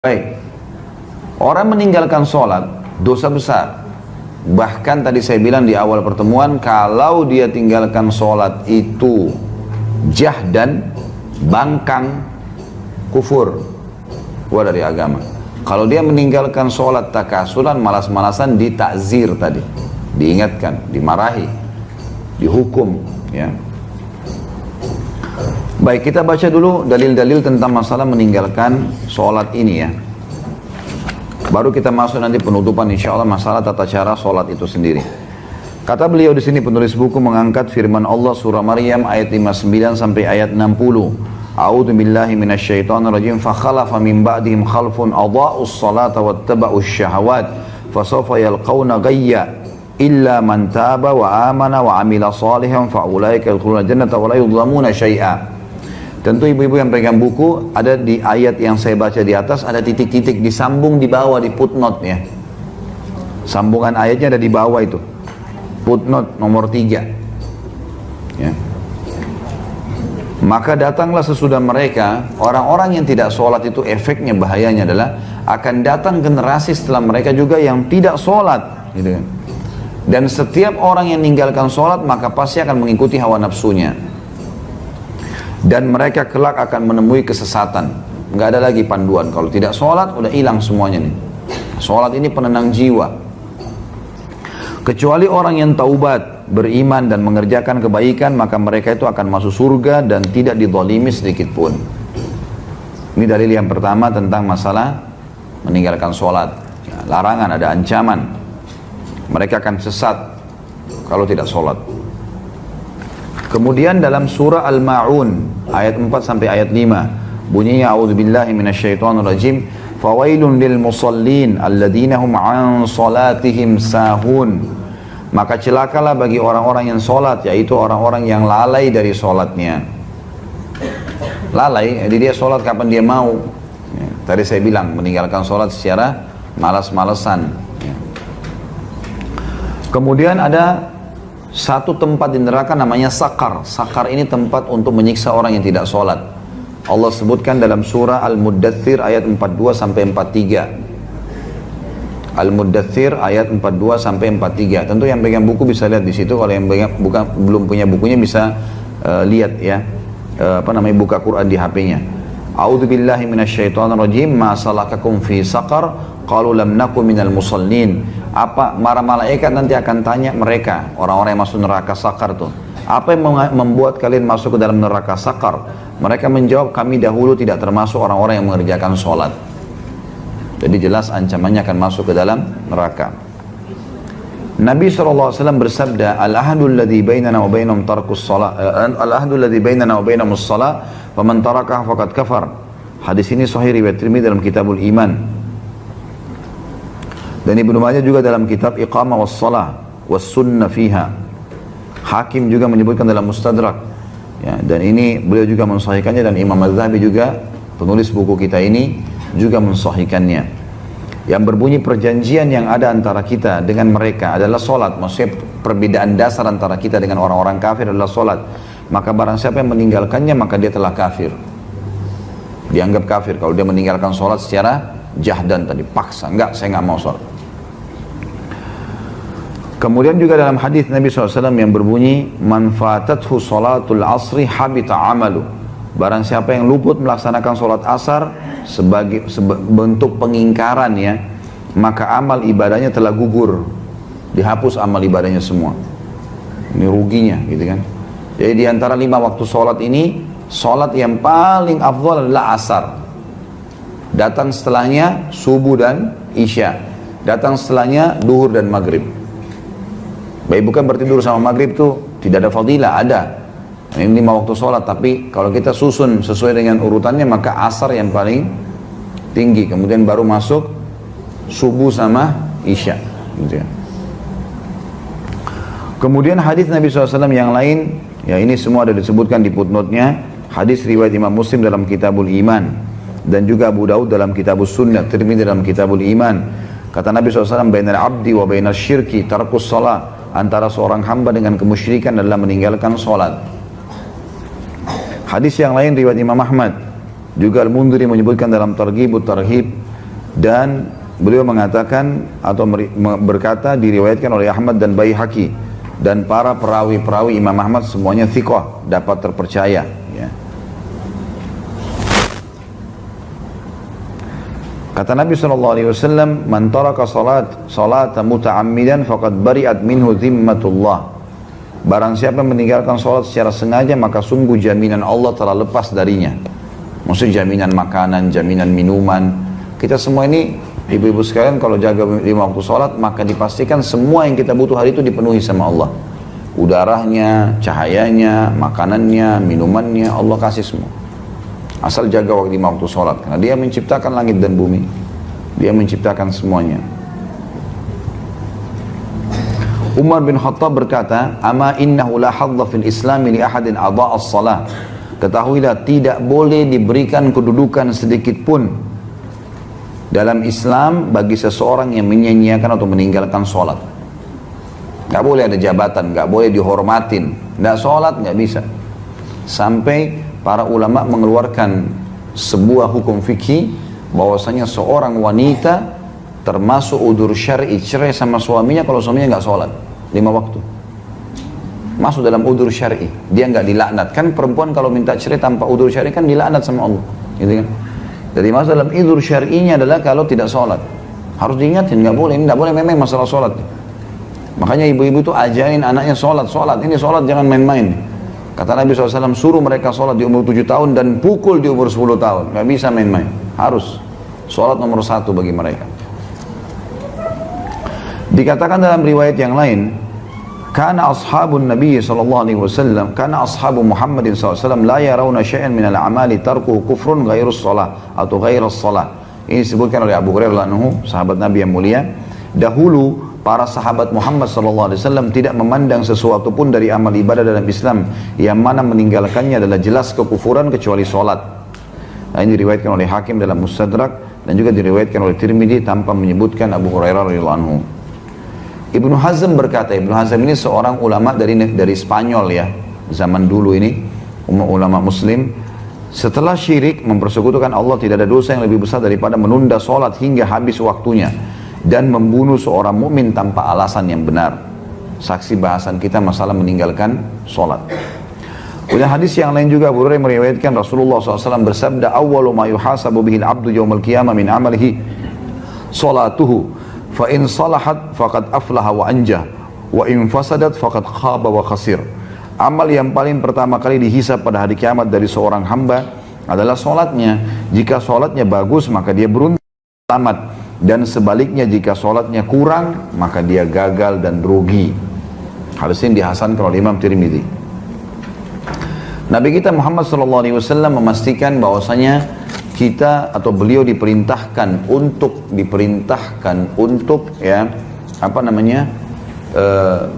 Baik, orang meninggalkan sholat dosa besar. Bahkan tadi saya bilang di awal pertemuan, kalau dia tinggalkan sholat itu jahdan, bangkang, kufur, keluar dari agama. Kalau dia meninggalkan sholat takasulan, malas-malasan, ditakzir tadi, diingatkan, dimarahi, dihukum, ya. Baik, kita baca dulu dalil-dalil tentang masalah meninggalkan sholat ini, ya. Baru kita masuk nanti penutupan insya Allah masalah tata cara sholat itu sendiri. Kata beliau di sini, penulis buku mengangkat firman Allah surah Maryam ayat 59 sampai ayat 60. A'udzu billahi minasyaitonir rajim. Fa khalafa min ba'dihim khalfun adha'us salata wattaba'us syahawat fasawfa yalqawna ghayya illa man taba wa amana wa amila salihan fa ulaika yadkhuluna jannata wa la yudlamuna syai'a. Tentu ibu-ibu yang pegang buku, ada di ayat yang saya baca di atas, ada titik-titik disambung di bawah di footnote, ya. Sambungan ayatnya ada di bawah itu. Footnote nomor 3. Ya. Maka datanglah sesudah mereka, orang-orang yang tidak sholat itu efeknya, bahayanya adalah akan datang generasi setelah mereka juga yang tidak sholat. Gitu kan. Dan setiap orang yang meninggalkan sholat maka pasti akan mengikuti hawa nafsunya. Dan mereka kelak akan menemui kesesatan. Nggak ada lagi panduan. Kalau tidak sholat, udah hilang semuanya nih. Sholat ini penenang jiwa. Kecuali orang yang taubat, beriman dan mengerjakan kebaikan, maka mereka itu akan masuk surga dan tidak dizalimi sedikit pun. Ini dalil yang pertama tentang masalah meninggalkan sholat. Ya, larangan, ada ancaman. Mereka akan sesat kalau tidak sholat. Kemudian dalam surah Al-Ma'un ayat 4 sampai ayat 5 bunyinya a'udzubillahi minasyaitonirrajim fawailun lil musallin alladzina hum an salatihim sahun. Maka celakalah bagi orang-orang yang salat, yaitu orang-orang yang lalai dari salatnya. Lalai, jadi dia salat kapan dia mau. Ya, tadi saya bilang meninggalkan salat secara malas-malesan. Ya. Kemudian ada satu tempat di neraka namanya sakar. Sakar ini tempat untuk menyiksa orang yang tidak sholat. Allah sebutkan dalam surah Al-Muddathir ayat 42 sampai 43. Al-Muddathir ayat 42 sampai 43. Tentu yang pegang buku bisa lihat di situ. Kalau yang belum punya bukunya bisa lihat, ya. Buka Quran di HP-nya. A'udzu billahi minasyaitonir rajim. Ma salakakum fi saqar? Qalu lam nakum minal musallin. Apa para malaikat nanti akan tanya mereka, orang-orang yang masuk neraka sakar tuh, apa yang membuat kalian masuk ke dalam neraka sakar? Mereka menjawab, kami dahulu tidak termasuk orang-orang yang mengerjakan sholat. Jadi jelas ancamannya akan masuk ke dalam neraka. Nabi SAW bersabda, al-ahdul ladzi bainana wa bainahum tarkus shalah, al-ahdul ladzi bainana wa bainahumus shalah, faman tarakaha faqad kafar. Hadis ini sahih riwayat Tirmidzi dalam Kitabul Iman. Dan Ibnu Majah juga dalam kitab Iqamah was Salah was Sunnah fiha. Hakim juga menyebutkan dalam Mustadrak. Ya, dan ini beliau juga mensahihkannya, dan Imam Az-Zahabi juga penulis buku kita ini juga mensahihkannya. Yang berbunyi perjanjian yang ada antara kita dengan mereka adalah solat. Maksudnya perbedaan dasar antara kita dengan orang-orang kafir adalah solat. Maka barang siapa yang meninggalkannya maka dia telah kafir. Dianggap kafir kalau dia meninggalkan solat secara jahdan tadi, paksa, enggak, saya enggak mau sholat. Kemudian juga dalam hadis Nabi SAW yang berbunyi, man fatathu sholatul asri habita amalu. Barang siapa yang luput melaksanakan sholat asar sebagai bentuk pengingkaran, ya, maka amal ibadahnya telah gugur, dihapus amal ibadahnya semua. Ini ruginya, gitu kan. Jadi di antara 5 waktu sholat ini, sholat yang paling afdal adalah asar. Datang setelahnya subuh dan isya. Datang setelahnya duhur dan maghrib. Baik, bukan bertidur sama maghrib itu tidak ada fadilah, ada. Ini 5 waktu sholat, tapi kalau kita susun sesuai dengan urutannya maka asar yang paling tinggi. Kemudian baru masuk subuh sama isya. Gitu ya. Kemudian hadis Nabi SAW yang lain, ya ini semua ada disebutkan di footnote-nya. Hadis riwayat Imam Muslim dalam Kitabul Iman. Dan juga Abu Daud dalam Kitabus Sunnah, Tirmidzi dalam Kitabul Iman. Kata Nabi SAW, bainal abdi wa bainal syirki tarkus salat. Antara seorang hamba dengan kemusyrikan adalah meninggalkan salat. Hadis yang lain riwayat Imam Ahmad, juga Al-Mundhiri menyebutkan dalam Targhibut Tarhib Dan beliau mengatakan atau berkata, diriwayatkan oleh Ahmad dan Baihaqi, dan para perawi-perawi Imam Ahmad semuanya thiqah, dapat terpercaya, ya. Kata Nabi SAW, man taraka salat muta'ammidan faqad bari'at minhu zimmatullah. Barang siapa meninggalkan salat secara sengaja, maka sungguh jaminan Allah telah lepas darinya. Maksudnya jaminan makanan, jaminan minuman. Kita semua ini, ibu-ibu sekalian, kalau jaga 5 waktu salat, maka dipastikan semua yang kita butuh hari itu dipenuhi sama Allah. Udaranya, cahayanya, makanannya, minumannya, Allah kasih semua. Asal jaga waktu 5 waktu sholat, karena dia menciptakan langit dan bumi, dia menciptakan semuanya. Umar bin Khattab berkata, ama innahu la hadza fil islami li ahadin adha'a as-salah. Ketahuilah, tidak boleh diberikan kedudukan sedikit pun dalam Islam bagi seseorang yang menyanyiakan atau meninggalkan sholat. Gak boleh ada jabatan, gak boleh dihormatin, gak sholat gak bisa. Sampai para ulama mengeluarkan sebuah hukum fikih bahwasanya seorang wanita termasuk udzur syar'i cerai sama suaminya kalau suaminya nggak sholat 5 waktu. Masuk dalam udzur syar'i, dia nggak dilaknat. Kan perempuan kalau minta cerai tanpa udzur syar'i kan dilaknat sama Allah, gitu kan? Jadi masuk dalam udzur syar'inya adalah kalau tidak sholat. Harus diingatin, nggak boleh, ini nggak boleh memang masalah sholat. Makanya ibu-ibu tuh ajarin anaknya sholat, ini sholat jangan main-main. Kata Nabi SAW, suruh mereka sholat di umur 7 tahun dan pukul di umur 10 tahun. Gak bisa main-main. Harus. Sholat nomor 1 bagi mereka. Dikatakan dalam riwayat yang lain, Kana ashabun Nabi SAW, Kana ashabu Muhammadin SAW, La yarawna syai'an minal amali tarkuhu kufrun ghairus salah, atau ghairus salah. Ini disebutkan oleh Abu Hurairah anhu, sahabat Nabi yang mulia. Dahulu, para sahabat Muhammad SAW tidak memandang sesuatu pun dari amal ibadah dalam Islam yang mana meninggalkannya adalah jelas kekufuran kecuali sholat. Nah, ini diriwayatkan oleh Hakim dalam Mustadrak dan juga diriwayatkan oleh Tirmidzi tanpa menyebutkan Abu Hurairah radhiyallahu anhu. Ibnu Hazm berkata, Ibnu Hazm ini seorang ulama dari Spanyol ya, zaman dulu ini, ulama Muslim. Setelah syirik mempersekutukan Allah, tidak ada dosa yang lebih besar daripada menunda sholat hingga habis waktunya dan membunuh seorang mukmin tanpa alasan yang benar. Saksi bahasan kita masalah meninggalkan sholat. Kemudian hadis yang lain juga Abu Hurairah meriwayatkan Rasulullah SAW bersabda, awwalu ma yuhasabu bihil abdu yawmal qiyamah min amalihi sholatuhu, fa in salahat faqad aflaha wa anjah, wa in fasadat faqad khaba wa khasir. Amal yang paling pertama kali dihisab pada hari kiamat dari seorang hamba adalah sholatnya. Jika sholatnya bagus maka dia beruntung, selamat. Dan sebaliknya jika sholatnya kurang maka dia gagal dan rugi. Hadis ini dihasankan oleh Imam Tirmidzi. Nabi kita Muhammad SAW memastikan bahwasanya kita atau beliau diperintahkan untuk ya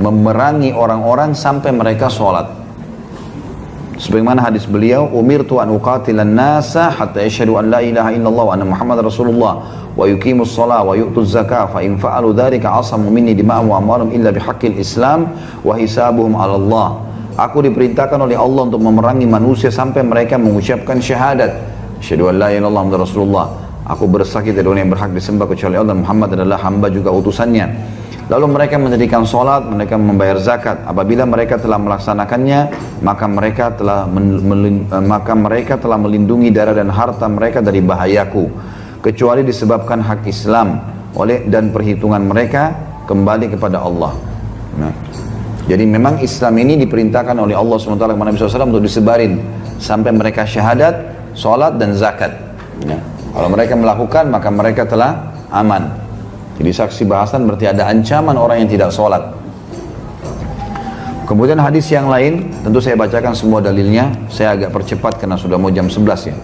memerangi orang-orang sampai mereka sholat. Sebagaimana hadis beliau, umirtu an uqatilan nasa hatta yashhadu an la ilaha illallah wa anna Muhammad Rasulullah wa yuqimus shalah wa yu'tuz zakah fa in fa'alu dzalika asamu minni dima'ahum wa amwalahum illa bihaqqil Islam wa hisabuhum 'ala Allah. Aku diperintahkan oleh Allah untuk memerangi manusia sampai mereka mengucapkan syahadat, asyhadu an la ilaha illallah Muhammad Rasulullah. Aku bersaksi tidak ada yang berhak disembah kecuali Allah, Muhammad adalah hamba juga utusannya. Lalu mereka mendirikan sholat, mereka membayar zakat. Apabila mereka telah melaksanakannya, maka mereka telah melindungi darah dan harta mereka dari bahayaku, kecuali disebabkan hak Islam dan perhitungan mereka kembali kepada Allah. Nah, jadi memang Islam ini diperintahkan oleh Allah SWT kepada Nabi SAW untuk disebarin sampai mereka syahadat, sholat dan zakat. Nah, kalau mereka melakukan maka mereka telah aman. Jadi saksi bahasan berarti ada ancaman orang yang tidak sholat. Kemudian hadis yang lain, tentu saya bacakan semua dalilnya. Saya agak percepat karena sudah mau jam 11 ya.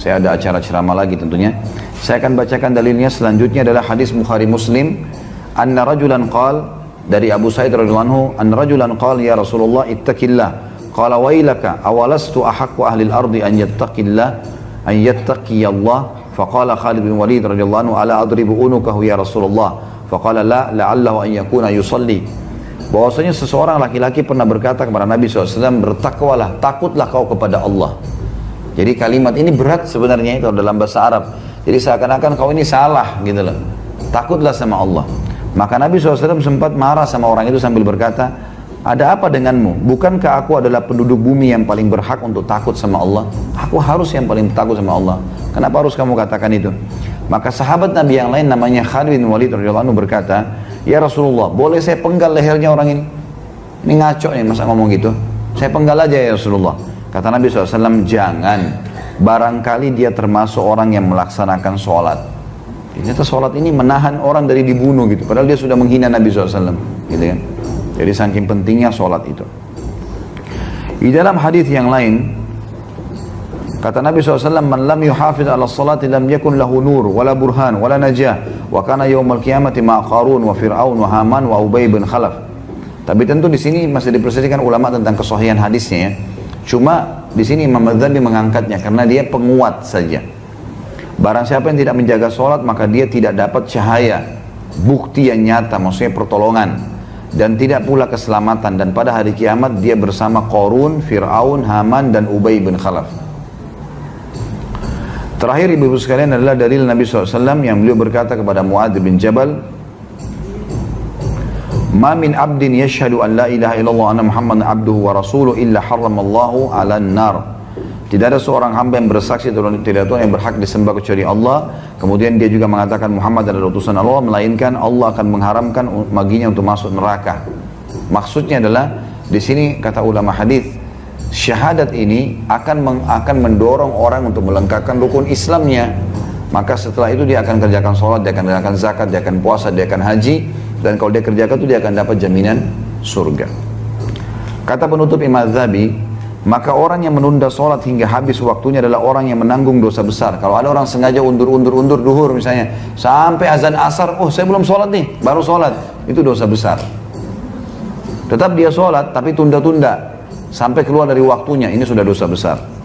Saya ada acara ceramah lagi tentunya. Saya akan bacakan dalilnya. Selanjutnya adalah hadis Bukhari Muslim. Anna rajulan qal, dari Abu Sa'id radhiyallahu anhu, anna rajulan qal ya Rasulullah ittaqillah. Qala wailaka awalastu ahaqqu ahli al-ardi an yattaqillah an yattaqiyallah. Faqala Khalid bin Walid radhiyallahu anhu ala adribu unukahu ya Rasulullah. Faqala la la'allahu an yakuna yusalli. Bahwasanya seseorang laki-laki pernah berkata kepada Nabi SAW, bertakwalah, takutlah kau kepada Allah. Jadi kalimat ini berat sebenarnya itu dalam bahasa Arab. Jadi seakan-akan kau ini salah gitu loh. Takutlah sama Allah. Maka Nabi SAW sempat marah sama orang itu sambil berkata, ada apa denganmu? Bukankah aku adalah penduduk bumi yang paling berhak untuk takut sama Allah? Aku harus yang paling takut sama Allah. Kenapa harus kamu katakan itu? Maka sahabat Nabi yang lain namanya Khalid bin Walid radhiyallahu anhu berkata, ya Rasulullah, boleh saya penggal lehernya orang ini? Ini ngaco nih masa ngomong gitu. Saya penggal aja ya Rasulullah. Kata Nabi SAW, jangan. Barangkali dia termasuk orang yang melaksanakan sholat. Ternyata sholat ini menahan orang dari dibunuh gitu. Padahal dia sudah menghina Nabi SAW. Gitu kan. Jadi saking pentingnya sholat itu. Di dalam hadis yang lain, kata Nabi SAW, man lam yuhafidh ala salati lam yakun lahu nur, wala burhan, wala najah. Wa kana yawmal qiyamati ma Qarun, wa Fir'aun, wa Haman, wa Ubay bin Khalaf. Tapi tentu di sini masih diperselisihkan ulama tentang kesahihan hadisnya ya. Cuma di sini Imam Adzhabi mengangkatnya karena dia penguat saja. Barang siapa yang tidak menjaga sholat maka dia tidak dapat cahaya, bukti yang nyata, maksudnya pertolongan, dan tidak pula keselamatan. Dan pada hari kiamat dia bersama Qarun, Fir'aun, Haman, dan Ubay bin Khalaf. Terakhir ibu-ibu sekalian adalah dalil Nabi SAW yang beliau berkata kepada Muadz bin Jabal, Ma min abdin yashhadu an la ilaha illallah anna Muhammadan abduhu wa rasuluhu illa harramallahu 'alan nar. Tidak ada seorang hamba yang bersaksi tidak Tuhan yang berhak disembah kecuali Allah, kemudian dia juga mengatakan Muhammad adalah utusan Allah, melainkan Allah akan mengharamkan baginya untuk masuk neraka. Maksudnya adalah di sini kata ulama hadis, syahadat ini akan mendorong orang untuk melengkapkan rukun Islamnya. Maka setelah itu dia akan kerjakan sholat, dia akan kerjakan zakat, dia akan puasa, dia akan haji. Dan kalau dia kerjakan itu dia akan dapat jaminan surga. Kata penutup Imam Adzhabi, maka orang yang menunda sholat hingga habis waktunya adalah orang yang menanggung dosa besar. Kalau ada orang sengaja undur duhur misalnya, sampai azan asar, oh saya belum sholat nih, baru sholat, itu dosa besar. Tetap dia sholat, tapi tunda-tunda, sampai keluar dari waktunya, ini sudah dosa besar.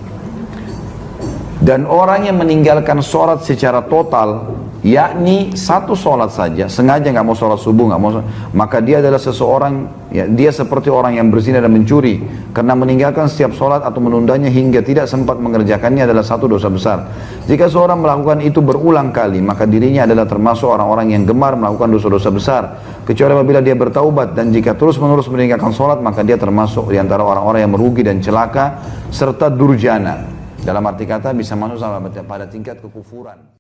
Dan orang yang meninggalkan sholat secara total, yakni satu sholat saja, sengaja nggak mau sholat subuh, nggak mau, maka dia adalah seseorang, ya, dia seperti orang yang berzina dan mencuri, karena meninggalkan setiap sholat atau menundanya hingga tidak sempat mengerjakannya adalah satu dosa besar. Jika seorang melakukan itu berulang kali, maka dirinya adalah termasuk orang-orang yang gemar melakukan dosa-dosa besar, kecuali apabila dia bertaubat. Dan jika terus-menerus meninggalkan sholat, maka dia termasuk di antara orang-orang yang merugi dan celaka serta durjana. Dalam arti kata bisa masuk pada tingkat kekufuran.